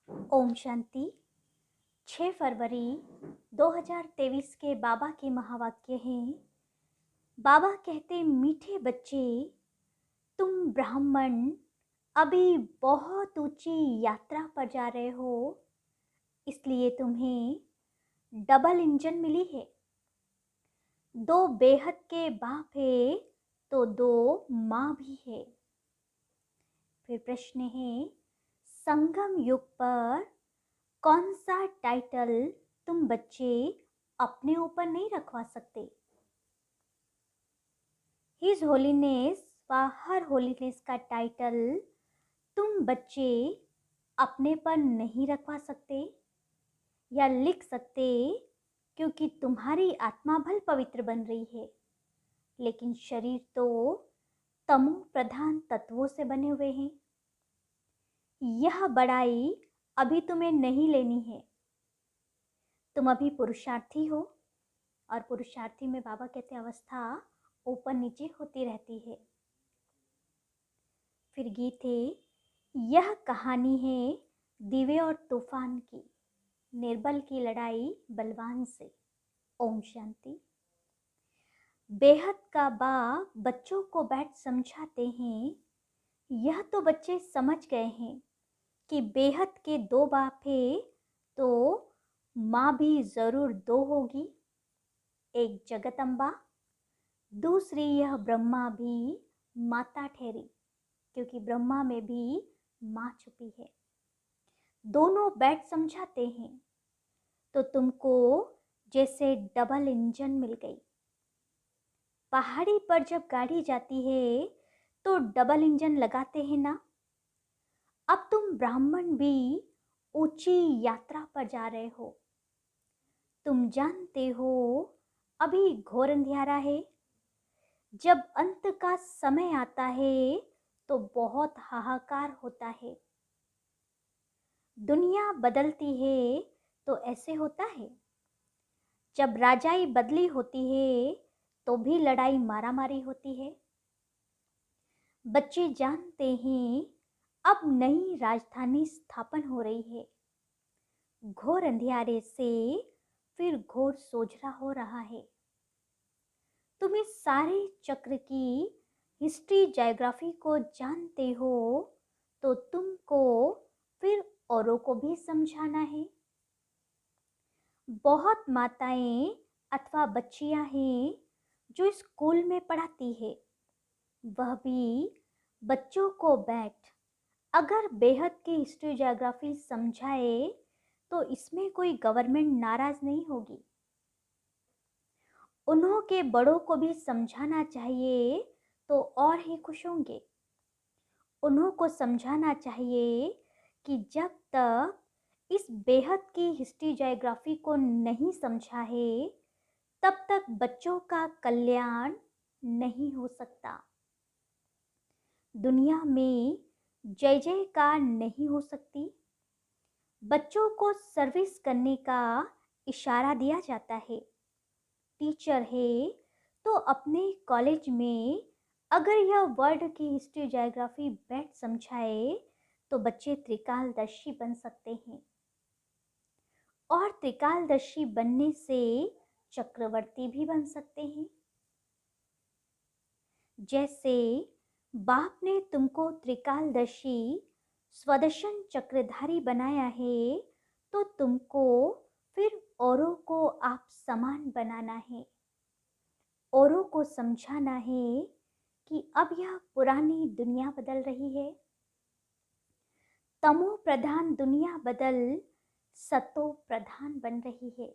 ओम शांति। 6 फरवरी 2023 के बाबा के महावाक्य हैं। बाबा कहते, मीठे बच्चे, तुम ब्राह्मण अभी बहुत ऊंची यात्रा पर जा रहे हो, इसलिए तुम्हें डबल इंजन मिली है। 2 बेहद के बाप है तो 2 माँ भी है। फिर प्रश्न है, संगम युग पर कौन सा टाइटल तुम बच्चे अपने ऊपर नहीं रखवा सकते? हिज होलीनेस व हर होलीनेस का टाइटल तुम बच्चे अपने पर नहीं रखवा सकते या लिख सकते, क्योंकि तुम्हारी आत्मा भल पवित्र बन रही है, लेकिन शरीर तो तमो प्रधान तत्वों से बने हुए हैं। यह बड़ाई अभी तुम्हें नहीं लेनी है। तुम अभी पुरुषार्थी हो, और पुरुषार्थी में बाबा कहते अवस्था ऊपर नीचे होती रहती है। फिर गीत है, यह कहानी है दिवे और तूफान की, निर्बल की लड़ाई बलवान से। ओम शांति। बेहद का बाप बच्चों को बैठ समझाते हैं। यह तो बच्चे समझ गए हैं कि बेहद के 2 बाप है तो माँ भी जरूर 2 होगी, एक जगदम्बा, दूसरी यह ब्रह्मा भी माता ठहरी, क्योंकि ब्रह्मा में भी माँ छुपी है। दोनों बैठ समझाते हैं तो तुमको जैसे डबल इंजन मिल गई। पहाड़ी पर जब गाड़ी जाती है तो डबल इंजन लगाते हैं ना। अब तुम ब्राह्मण भी ऊंची यात्रा पर जा रहे हो। तुम जानते हो अभी घोर अंधियारा है। जब अंत का समय आता है तो बहुत हाहाकार होता है। दुनिया बदलती है तो ऐसे होता है। जब राजाई बदली होती है तो भी लड़ाई मारामारी होती है। बच्चे जानते हैं अब नई राजधानी स्थापन हो रही है। घोर अंधियारे से फिर घोर सोझरा हो रहा है। तुम इस सारे चक्र की हिस्ट्री जायोग्राफी को जानते हो तो तुमको फिर औरों को भी समझाना है। बहुत माताएं अथवा बच्चियां हैं जो स्कूल में पढ़ाती है, वह भी बच्चों को बैठ अगर बेहद की हिस्ट्री जायोग्राफी समझाए तो इसमें कोई गवर्नमेंट नाराज नहीं होगी। उन्हों के बड़ों को भी समझाना चाहिए तो और ही खुश होंगे। उन्हों को समझाना चाहिए कि जब तक इस बेहद की हिस्ट्री जायोग्राफी को नहीं समझा है तब तक बच्चों का कल्याण नहीं हो सकता। दुनिया में जय जयकार नहीं हो सकती। बच्चों को सर्विस करने का इशारा दिया जाता है। टीचर है तो अपने कॉलेज में अगर यह वर्ल्ड की हिस्ट्री जायोग्राफी बैठ समझाए तो बच्चे त्रिकालदर्शी बन सकते हैं, और त्रिकालदर्शी बनने से चक्रवर्ती भी बन सकते हैं। जैसे बाप ने तुमको त्रिकालदर्शी स्वदर्शन चक्रधारी बनाया है तो तुमको फिर औरों को आप समान बनाना है। औरों को समझाना है कि अब यह पुरानी दुनिया बदल रही है। तमो प्रधान दुनिया बदल सतो प्रधान बन रही है।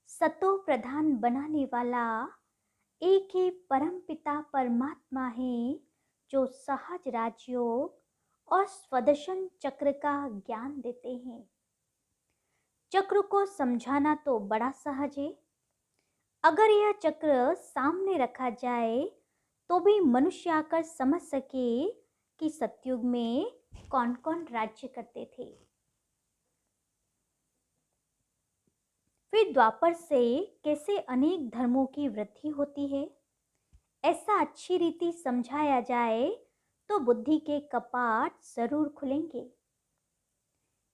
सतो प्रधान बनाने वाला एक ही परम पिता परमात्मा है जो सहज राजयोग और स्वदर्शन चक्र का ज्ञान देते हैं। चक्र को समझाना तो बड़ा सहज है। अगर यह चक्र सामने रखा जाए तो भी मनुष्य आकर समझ सके कि सतयुग में कौन कौन राज्य करते थे। फिर द्वापर से कैसे अनेक धर्मों की वृद्धि होती है, ऐसा अच्छी रीति समझाया जाए तो बुद्धि के कपाट जरूर खुलेंगे।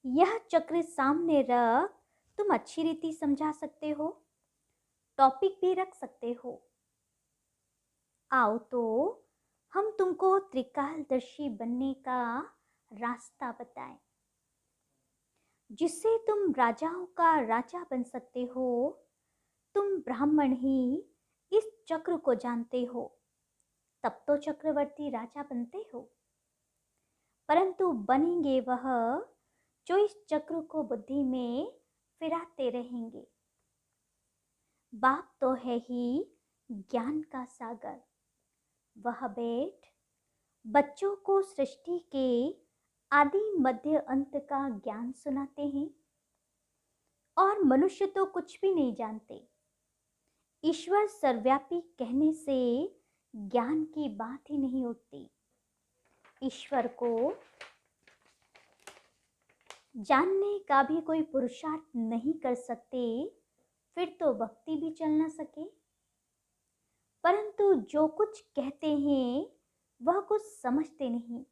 यह चक्र सामने रख तुम अच्छी रीति समझा सकते हो, टॉपिक भी रख सकते हो। आओ तो हम तुमको त्रिकालदर्शी बनने का रास्ता बताएं, जिससे तुम राजाओं का राजा बन सकते हो। तुम ब्राह्मण ही इस चक्र को जानते हो, तब तो चक्रवर्ती राजा बनते हो, परंतु बनेंगे वह जो इस चक्र को बुद्धि में फिराते रहेंगे। बाप तो है ही ज्ञान का सागर, वह बैठ बच्चों को सृष्टि के आदि मध्य अंत का ज्ञान सुनाते हैं। और मनुष्य तो कुछ भी नहीं जानते। ईश्वर सर्वव्यापी कहने से ज्ञान की बात ही नहीं उठती। ईश्वर को जानने का भी कोई पुरुषार्थ नहीं कर सकते, फिर तो भक्ति भी चल ना सके। परंतु जो कुछ कहते हैं वह कुछ समझते नहीं।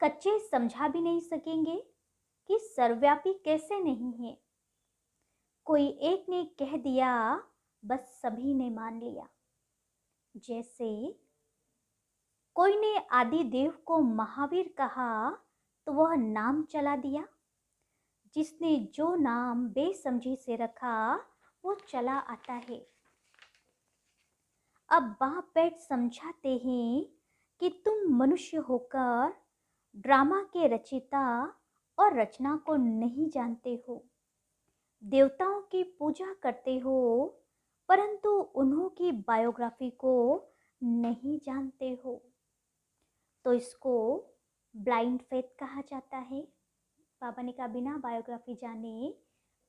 कच्चे समझा भी नहीं सकेंगे कि सर्वव्यापी कैसे नहीं है। कोई एक ने कह दिया, बस सभी ने मान लिया। जैसे कोई ने आदि देव को महावीर कहा तो वह नाम चला दिया। जिसने जो नाम बेसमझी से रखा वो चला आता है। अब बाप बैठ समझाते हैं कि तुम मनुष्य होकर ड्रामा के रचयिता और रचना को नहीं जानते हो। देवताओं की पूजा करते हो, परंतु उन्हों की बायोग्राफी को नहीं जानते हो। तो इसको ब्लाइंड फेथ कहा जाता है। बाबा ने कहा बिना बायोग्राफी जाने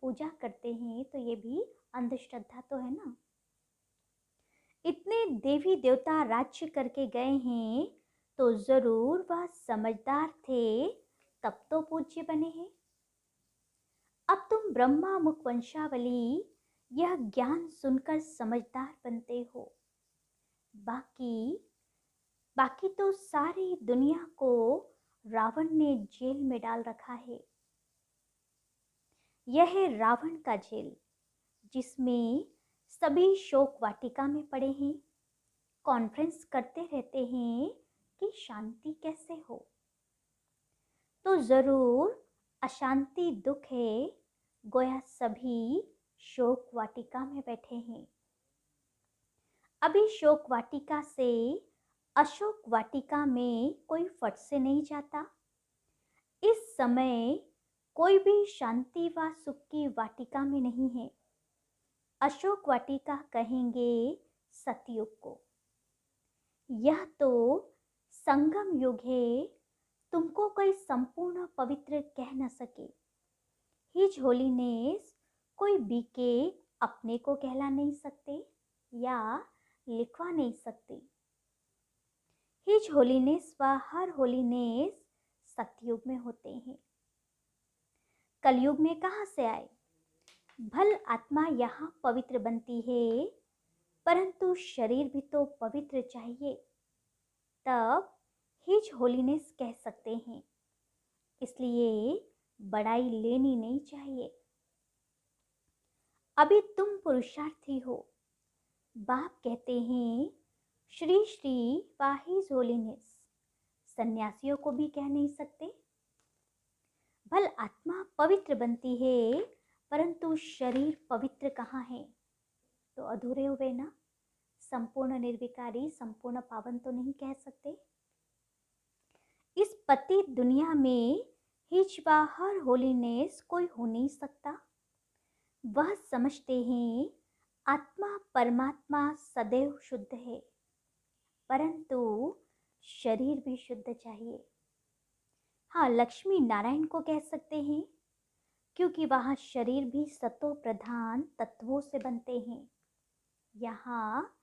पूजा करते हैं तो ये भी अंधश्रद्धा तो है ना। इतने देवी देवता राज्य करके गए हैं तो जरूर वह समझदार थे, तब तो पूज्य बने हैं। अब तुम ब्रह्मा मुख वंशावली यह ज्ञान सुनकर समझदार बनते हो। बाकी तो सारी दुनिया को रावण ने जेल में डाल रखा है। यह है रावण का जेल, जिसमें सभी शोक वाटिका में पड़े हैं, कॉन्फ्रेंस करते रहते हैं कि शांति कैसे हो। तो जरूर अशांति दुख है, गोया सभी शोक वाटिका में बैठे हैं। अभी शोक वाटिका से अशोक वाटिका में कोई फट से नहीं जाता। इस समय कोई भी शांति व सुख की वाटिका में नहीं है। अशोक वाटिका कहेंगे सतयुग को। यह तो संगम युग है, तुमको कोई संपूर्ण पवित्र कह न सके। हिज होलीनेस कोई बीके अपने को कहला नहीं सकते या लिखवा नहीं सकते। हिज होलीनेस व हर होलीनेस सतयुग में होते हैं। कलयुग में कहाँ से आए? भल आत्मा यहाँ पवित्र बनती है, परंतु शरीर भी तो पवित्र चाहिए, तब हिज होलीनेस कह सकते हैं। इसलिए बड़ाई लेनी नहीं चाहिए। अभी तुम पुरुषार्थी हो। बाप कहते हैं श्री श्री व हिज होलीनेस। सन्यासियों को भी कह नहीं सकते। भल आत्मा पवित्र बनती है, परंतु शरीर पवित्र कहाँ है? तो अधूरे हुए ना। संपूर्ण निर्विकारी संपूर्ण पावन तो नहीं कह सकते। इस पति दुनिया में हिज व हर होलीनेस कोई हो नहीं सकता। वह समझते हैं आत्मा परमात्मा सदैव शुद्ध है, परंतु शरीर भी शुद्ध चाहिए। हाँ, लक्ष्मी नारायण को कह सकते हैं, क्योंकि वहाँ शरीर भी सतो प्रधान तत्वों से बनते हैं। यहाँ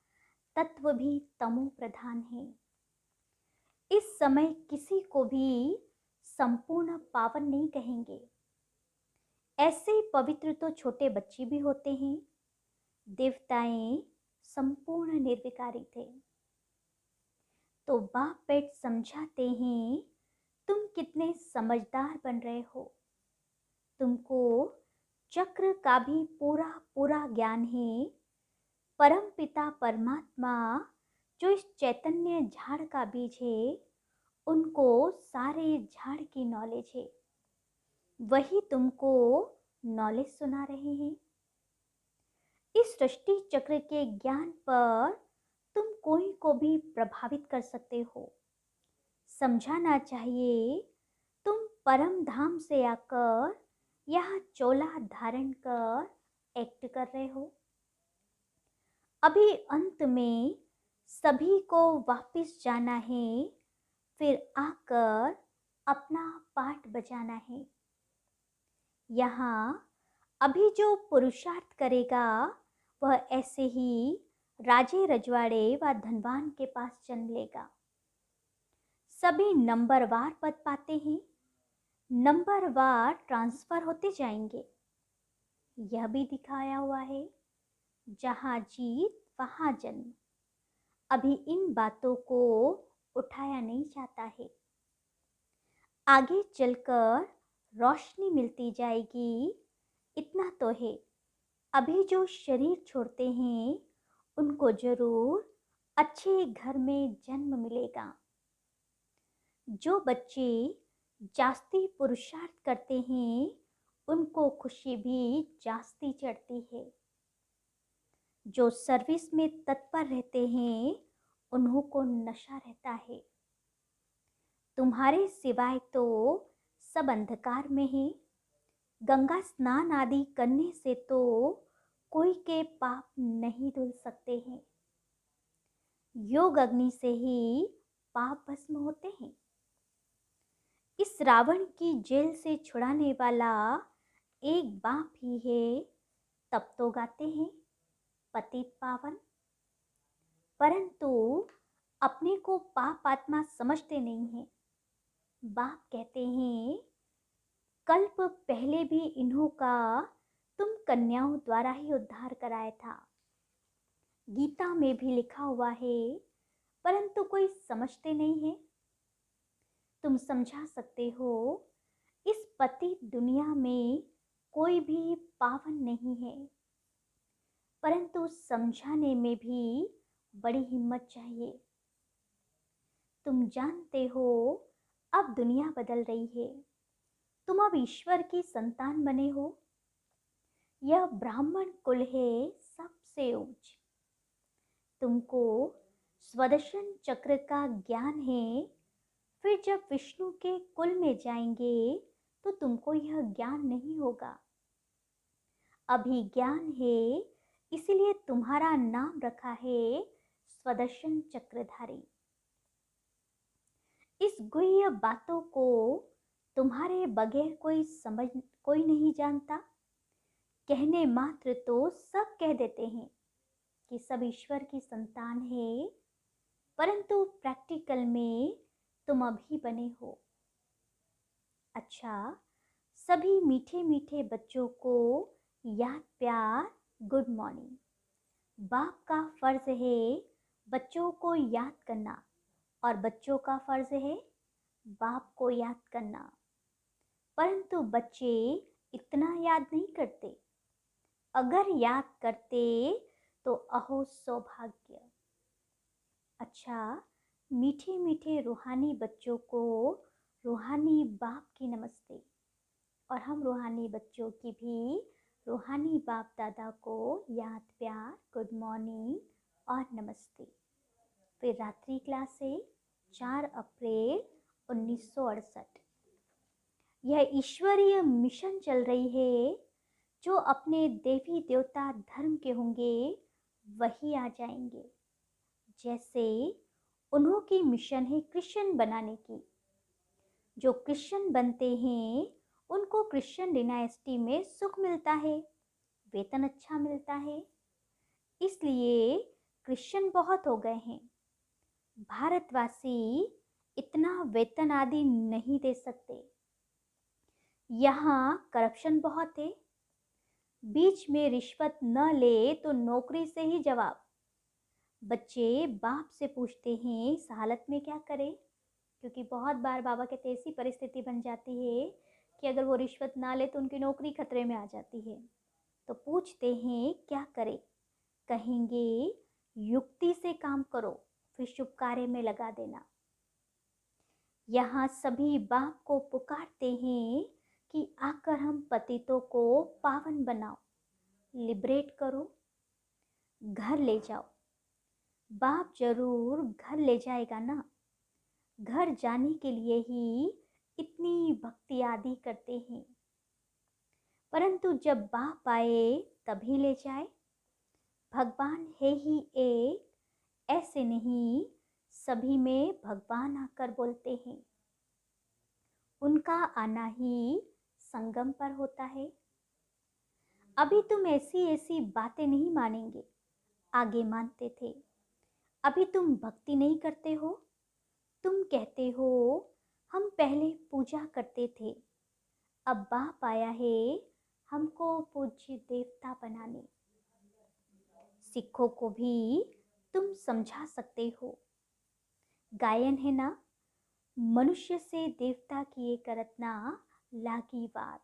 तत्व भी तमो प्रधान है। इस समय किसी को भी संपूर्ण पावन नहीं कहेंगे। ऐसे पवित्र तो छोटे बच्चे भी होते हैं। देवताएं संपूर्ण निर्विकारी थे। तो बाप बैठ समझाते हैं तुम कितने समझदार बन रहे हो। तुमको चक्र का भी पूरा पूरा ज्ञान है। परम पिता परमात्मा जो इस चैतन्य झाड़ का बीज है, उनको सारे झाड़ की नॉलेज है। वही तुमको नॉलेज सुना रहे हैं। इस सृष्टि चक्र के ज्ञान पर तुम कोई को भी प्रभावित कर सकते हो। समझाना चाहिए, तुम परम धाम से आकर यह चोला धारण कर एक्ट कर रहे हो। अभी अंत में सभी को वापस जाना है, फिर आकर अपना पार्ट बजाना है। यहाँ अभी जो पुरुषार्थ करेगा वह ऐसे ही राजे रजवाड़े व धनवान के पास जन्म लेगा। सभी नंबरवार पद पाते हैं, नंबरवार ट्रांसफर होते जाएंगे। यह भी दिखाया हुआ है, जहाँ जीत वहाँ जन्म। अभी इन बातों को उठाया नहीं जाता है। आगे चलकर रोशनी मिलती जाएगी। इतना तो है, अभी जो शरीर छोड़ते हैं उनको जरूर अच्छे घर में जन्म मिलेगा। जो बच्चे जास्ती पुरुषार्थ करते हैं उनको खुशी भी जास्ती चढ़ती है। जो सर्विस में तत्पर रहते हैं उन्हों को नशा रहता है। तुम्हारे सिवाय तो सब अंधकार में है। गंगा स्नान आदि करने से तो कोई के पाप नहीं धुल सकते हैं। योग अग्नि से ही पाप भस्म होते हैं। इस रावण की जेल से छुड़ाने वाला एक बाप ही है। तब तो गाते हैं पतित पावन, परंतु अपने को पाप आत्मा समझते नहीं हैं। बाप कहते हैं, कल्प पहले भी इन्हों का तुम कन्याओं द्वारा ही उद्धार कराया था। गीता में भी लिखा हुआ है, परंतु कोई समझते नहीं है। तुम समझा सकते हो, इस पतित दुनिया में कोई भी पावन नहीं है, परंतु समझाने में भी बड़ी हिम्मत चाहिए। तुम जानते हो अब दुनिया बदल रही है। तुम अब ईश्वर की संतान बने हो। यह ब्राह्मण कुल है सबसे ऊंच। तुमको स्वदर्शन चक्र का ज्ञान है। फिर जब विष्णु के कुल में जाएंगे तो तुमको यह ज्ञान नहीं होगा। अभी ज्ञान है, इसीलिए तुम्हारा नाम रखा है स्वदर्शन चक्रधारी। इस गुह्य बातों को तुम्हारे बगैर कोई नहीं जानता। कहने मात्र तो सब कह देते हैं कि सब ईश्वर की संतान है, परंतु प्रैक्टिकल में तुम अभी बने हो। अच्छा, सभी मीठे मीठे बच्चों को याद प्यार गुड मॉर्निंग। बाप का फर्ज है बच्चों को याद करना, और बच्चों का फर्ज है बाप को याद करना, परंतु बच्चे इतना याद नहीं करते। अगर याद करते तो अहो सौभाग्य। अच्छा, मीठे मीठे रूहानी बच्चों को रूहानी बाप की नमस्ते, और हम रूहानी बच्चों की भी रूहानी बाप दादा को याद प्यार गुड मॉर्निंग और नमस्ते। फिर रात्रि क्लास है 4 अप्रैल 1968। यह ईश्वरीय मिशन चल रही है। जो अपने देवी देवता धर्म के होंगे वही आ जाएंगे। जैसे उन्हों की मिशन है क्रिश्चियन बनाने की। जो क्रिश्चियन बनते हैं उनको क्रिश्चियन डिनाइस्टी में सुख मिलता है, वेतन अच्छा मिलता है, इसलिए क्रिश्चियन बहुत हो गए हैं। भारतवासी इतना वेतन आदि नहीं दे सकते। यहाँ करप्शन बहुत है। बीच में रिश्वत न ले तो नौकरी से ही जवाब। बच्चे बाप से पूछते हैं इस हालत में क्या करें, क्योंकि बहुत बार बाबा कहते ऐसी परिस्थिति बन जाती है कि अगर वो रिश्वत ना ले तो उनकी नौकरी खतरे में आ जाती है। तो पूछते हैं क्या करें? कहेंगे युक्ति से काम करो, फिर शुभ कार्य में लगा देना। यहाँ सभी बाप को पुकारते हैं कि आकर हम पतितों को पावन बनाओ, लिबरेट करो, घर ले जाओ। बाप जरूर घर ले जाएगा ना। घर जाने के लिए ही इतनी भक्ति आदि करते हैं, परंतु जब बाप आए तभी ले जाए। भगवान है ही एक, ऐसे नहीं सभी में भगवान आकर बोलते हैं। उनका आना ही संगम पर होता है। अभी तुम ऐसी ऐसी बातें नहीं मानेंगे, आगे मानते थे। अभी तुम भक्ति नहीं करते हो, तुम कहते हो हम पहले पूजा करते थे, अब बाप आया है हमको पूज्य देवता बनाने। सिखों को भी तुम समझा सकते हो। गायन है ना, मनुष्य से देवता किए करतना लागी बात।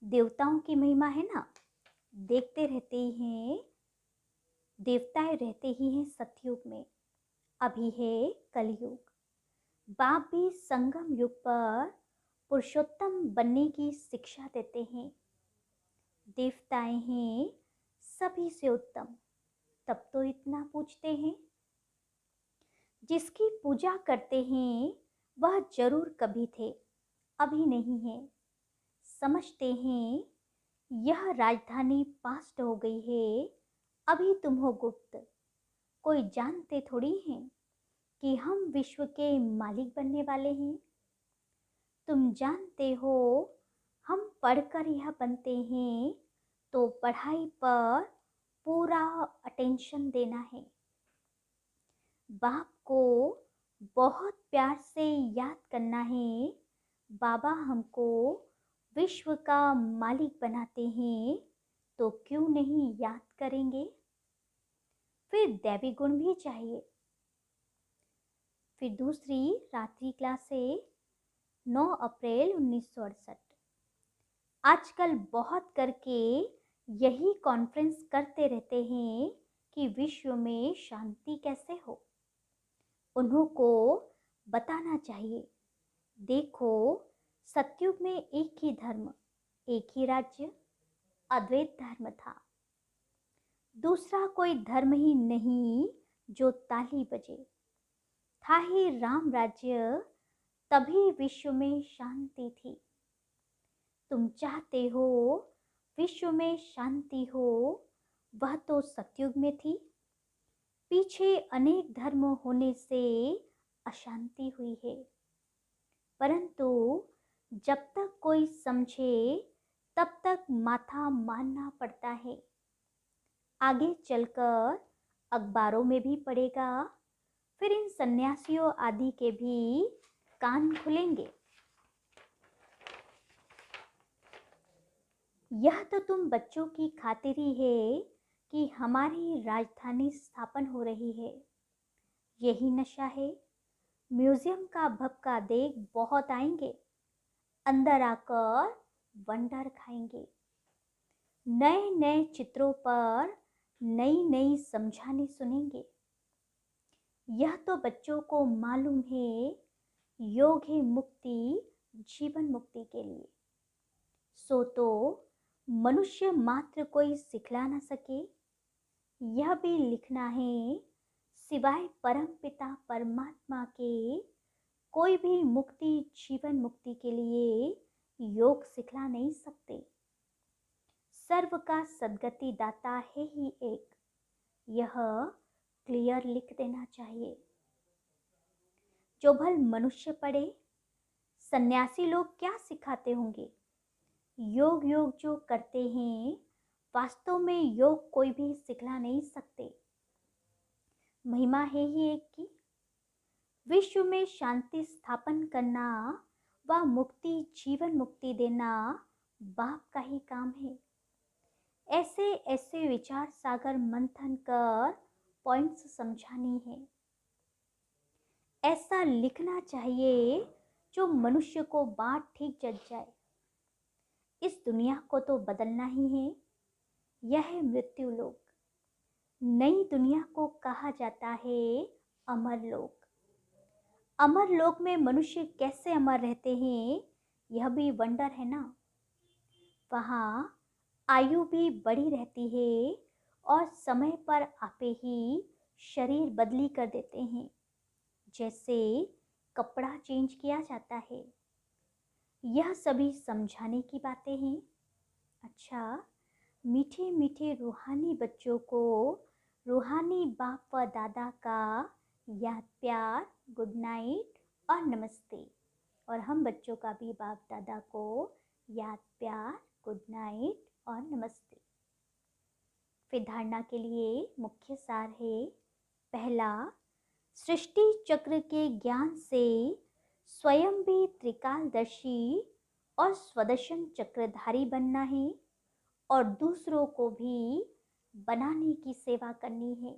देवताओं की महिमा है ना, देखते रहते ही हैं। देवताएं रहते ही हैं सतयुग में, अभी है कलयुग। बाप भी संगम युग पर पुरुषोत्तम बनने की शिक्षा देते हैं। देवताएं हैं सभी से उत्तम, तब तो इतना पूछते हैं। जिसकी पूजा करते हैं वह जरूर कभी थे, अभी नहीं है। समझते हैं यह राजधानी पास्ट हो गई है, अभी तुम हो गुप्त। कोई जानते थोड़ी हैं कि हम विश्व के मालिक बनने वाले हैं। तुम जानते हो हम पढ़कर यह बनते हैं, तो पढ़ाई पर पूरा अटेंशन देना है। बाप को बहुत प्यार से याद करना है। बाबा हमको विश्व का मालिक बनाते हैं, तो क्यों नहीं याद करेंगे? फिर दैवी गुण भी चाहिए। फिर दूसरी रात्रि क्लास है 9 अप्रैल 1968। आजकल बहुत करके यही कॉन्फ्रेंस करते रहते हैं कि विश्व में शांति कैसे हो। उन्हों को बताना चाहिए, देखो सतयुग में एक ही धर्म, एक ही राज्य, अद्वैत धर्म था। दूसरा कोई धर्म ही नहीं जो ताली बजे। था ही राम राज्य, तभी विश्व में शांति थी। तुम चाहते हो विश्व में शांति हो, वह तो सतयुग में थी। पीछे अनेक धर्म होने से अशांति हुई है, परंतु जब तक कोई समझे तब तक माथा मानना पड़ता है। आगे चलकर अखबारों में भी पड़ेगा, फिर इन सन्यासियों आदि के भी कान खुलेंगे। यह तो तुम बच्चों की खातिर ही है कि हमारी राजधानी स्थापन हो रही है। यही नशा है। म्यूजियम का भपका देख बहुत आएंगे, अंदर आकर वंडर खाएंगे। नए नए चित्रों पर नई नई समझाने सुनेंगे। यह तो बच्चों को मालूम है, योग है मुक्ति, जीवन मुक्ति के लिए। सो तो मनुष्य मात्र कोई सिखला न सके। यह भी लिखना है, सिवाय परम पिता परमात्मा के कोई भी मुक्ति जीवन मुक्ति के लिए योग सिखला नहीं सकते। सर्व का सद्गति दाता है ही एक, यह क्लियर लिख देना चाहिए। जो भल मनुष्य पढ़े, सन्यासी लोग क्या सिखाते होंगे? योग योग जो करते हैं, वास्तव में योग कोई भी सिखला नहीं सकते। महिमा है ही एक की। विश्व में शांति स्थापन करना व मुक्ति जीवन मुक्ति देना बाप का ही काम है। ऐसे ऐसे विचार सागर मंथन कर पॉइंट्स समझानी है। ऐसा लिखना चाहिए जो मनुष्य को बात ठीक जच जाए। इस दुनिया को तो बदलना ही है। यह है मृत्यु लोक। नई दुनिया को कहा जाता है अमर लोक। अमर लोक में मनुष्य कैसे अमर रहते हैं, यह भी वंडर है ना। वहाँ आयु भी बड़ी रहती है और समय पर आपे ही शरीर बदली कर देते हैं, जैसे कपड़ा चेंज किया जाता है। यह सभी समझाने की बातें हैं। अच्छा, मीठे मीठे रूहानी बच्चों को रूहानी बाप व दादा का याद प्यार, गुड नाइट और नमस्ते। और हम बच्चों का भी बाप दादा को याद प्यार, गुड नाइट और नमस्ते। फिर धारणा के लिए मुख्य सार है। पहला, सृष्टि चक्र के ज्ञान से स्वयं भी त्रिकालदर्शी और स्वदर्शन चक्रधारी बनना है और दूसरों को भी बनाने की सेवा करनी है।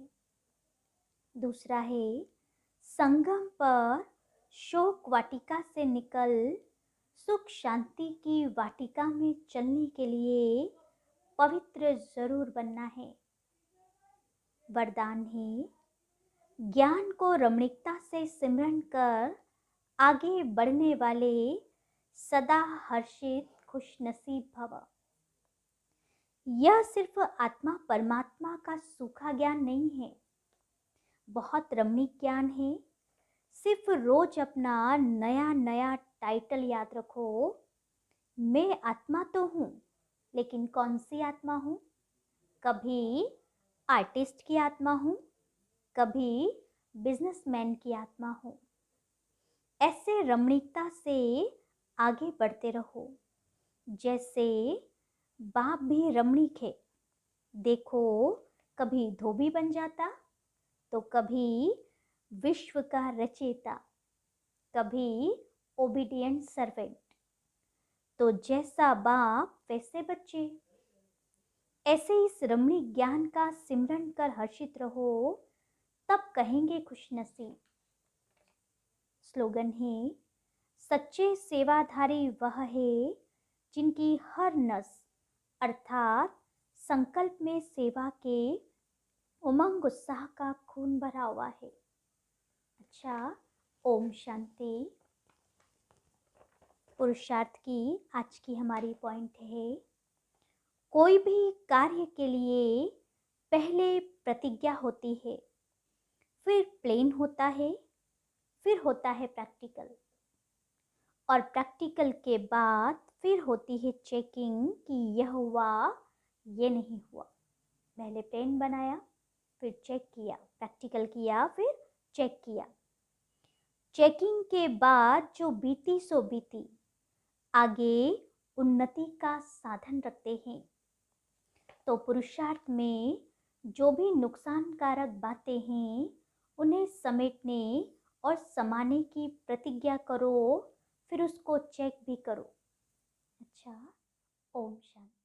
दूसरा है, संगम पर शोक वाटिका से निकल सुख शांति की वाटिका में चलने के लिए पवित्र जरूर बनना है। वरदान है, ज्ञान को रमणीकता से सिमरन कर आगे बढ़ने वाले सदा हर्षित खुशनसीब भव। यह सिर्फ आत्मा परमात्मा का सूखा ज्ञान नहीं है, बहुत रमणीक ज्ञान है। सिर्फ रोज अपना नया नया टाइटल याद रखो। मैं आत्मा तो हूँ, लेकिन कौन सी आत्मा हूँ? कभी आर्टिस्ट की आत्मा हूँ, कभी बिजनेसमैन की आत्मा हूँ। ऐसे रमणीकता से आगे बढ़ते रहो, जैसे बाप भी रमणीक है। देखो, कभी धोबी बन जाता, तो कभी विश्व का रचयिता, कभी ओबीडिएंट सर्वेंट। तो जैसा बाप वैसे बच्चे। ऐसे इस रमणीक ज्ञान का सिमरन कर हर्षित रहो, तब कहेंगे खुशनसीब। स्लोगन है, सच्चे सेवाधारी वह है जिनकी हर नस अर्थात संकल्प में सेवा के उमंग उत्साह का खून भरा हुआ है। अच्छा, ओम शांति। पुरुषार्थ की आज की हमारी पॉइंट है, कोई भी कार्य के लिए पहले प्रतिज्ञा होती है, फिर प्लान होता है, फिर होता है प्रैक्टिकल, और प्रैक्टिकल के बाद फिर होती है चेकिंग कि यह हुआ, ये नहीं हुआ। पहले प्लान बनाया, फिर चेक किया, प्रैक्टिकल किया, फिर चेक किया। चेकिंग के बाद जो बीती सो बीती, आगे उन्नति का साधन रखते हैं। तो पुरुषार्थ में जो भी नुकसानकारक बातें हैं, उन्हें समेटने और समाने की प्रतिज्ञा करो, फिर उसको चेक भी करो। अच्छा, ओम शांति।